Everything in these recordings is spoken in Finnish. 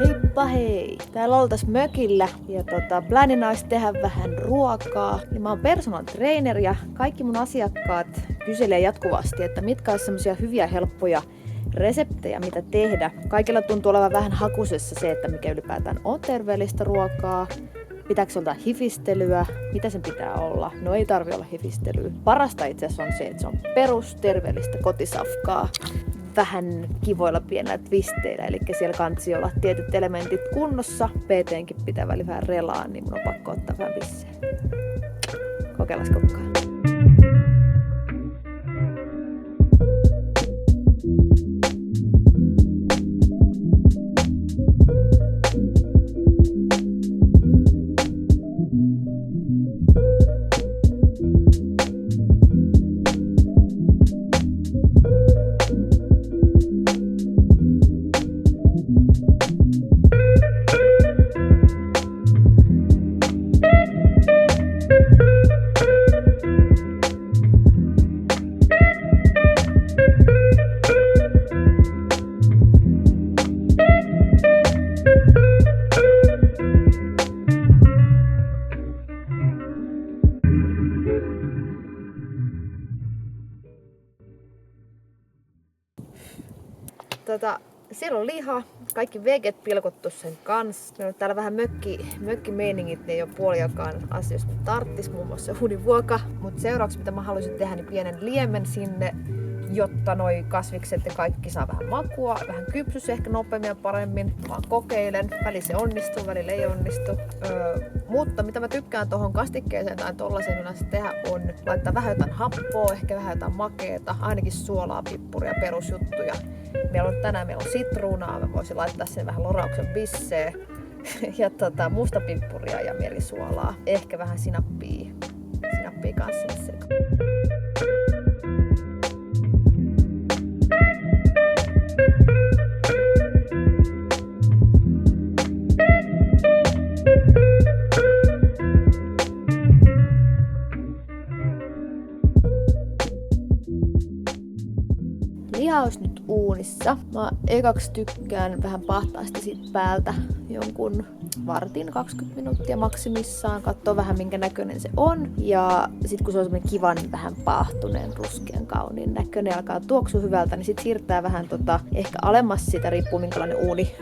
Heippa hei! Täällä oltais mökillä ja plänina olisi tehdä vähän ruokaa. Ja mä oon personal trainer ja kaikki mun asiakkaat kyselee jatkuvasti, että mitkä olisi semmosia hyviä helppoja reseptejä, mitä tehdä. Kaikilla tuntuu olevan vähän hakusessa se, että mikä ylipäätään on terveellistä ruokaa. Pitääkö se olla hifistelyä? Mitä sen pitää olla? No ei tarvi olla hifistelyä. Parasta itse asiassa on se, että se on perusterveellistä kotisafkaa. Vähän kivoilla pienellä twisteillä, eli siellä kansi olla tietyt elementit kunnossa. PT:nkin pitää välillä vähän relaa, niin mun on pakko ottaa vähän bissejä. Kokeillaan kokkaan. Siellä on liha, kaikki veget pilkottu sen kanssa. Meillä on täällä vähän mökkimeiningit, ne ei ole puoliakaan asioista tarttis, muun muassa uunivuoka. Mutta seuraavaksi mitä mä haluaisin tehdä, niin pienen liemen sinne, jotta noi kasvikset ja kaikki saa vähän makua, vähän kypsys ehkä nopeammin ja paremmin. Mä kokeilen, välillä se onnistuu, välillä ei onnistu. Mutta mitä mä tykkään tuohon kastikkeeseen tai tollasen yleensä tehdä on laittaa vähän jotain happoa, ehkä vähän jotain makeeta, ainakin suolaa, pippuria, perusjuttuja. Meillä on sitruunaa, mä voisin laittaa sen vähän lorauksen bissee ja mustapippuria ja merisuolaa. Ehkä vähän sinappia kanssa sinne sekaan. Liha olisi nyt uunissa. Mä ekaksi tykkään vähän pahtaa sitä siitä päältä jonkun vartin 20 minuuttia maksimissaan. Katsoo vähän minkä näköinen se on. Ja sit kun se on semmonen kivan vähän paahtuneen, ruskean, kauniin näköinen ja alkaa tuoksua hyvältä, niin sit siirtää vähän ehkä alemmas sitä, riippuu minkälainen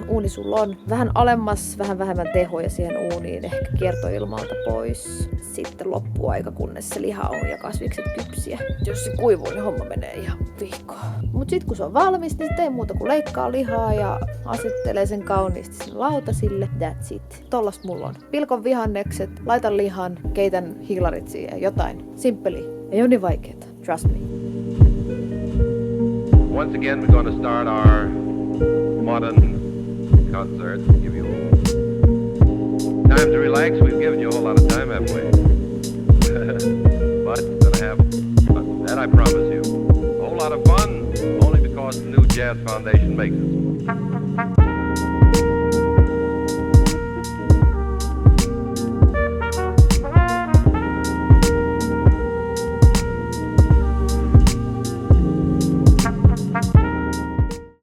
uuni sulla on. Vähän alemmas, vähän vähemmän tehoja siihen uuniin, ehkä kiertoilmalta pois. Sitten loppuaika, kunnes se liha on ja kasvikset kypsiä. Jos se kuivuu, niin homma menee ihan vihkoon. Mut sit kun se on valmis, niin sit ei muuta kuin leikkaa lihaa ja asettelee sen kauniisti sinne lautasille. That's it. Tollas mulla on. Pilkon vihannekset, laitan lihan, keitän hiilarit siihen, jotain. Simppeli. Ei oo niin vaikeeta. Trust me. Once again we're going to start our modern concert. Give you time to relax. We've given you a whole lot of time, haven't we? But it's gonna have that I promise you. A whole lot of fun, only because the new Jazz Foundation makes it.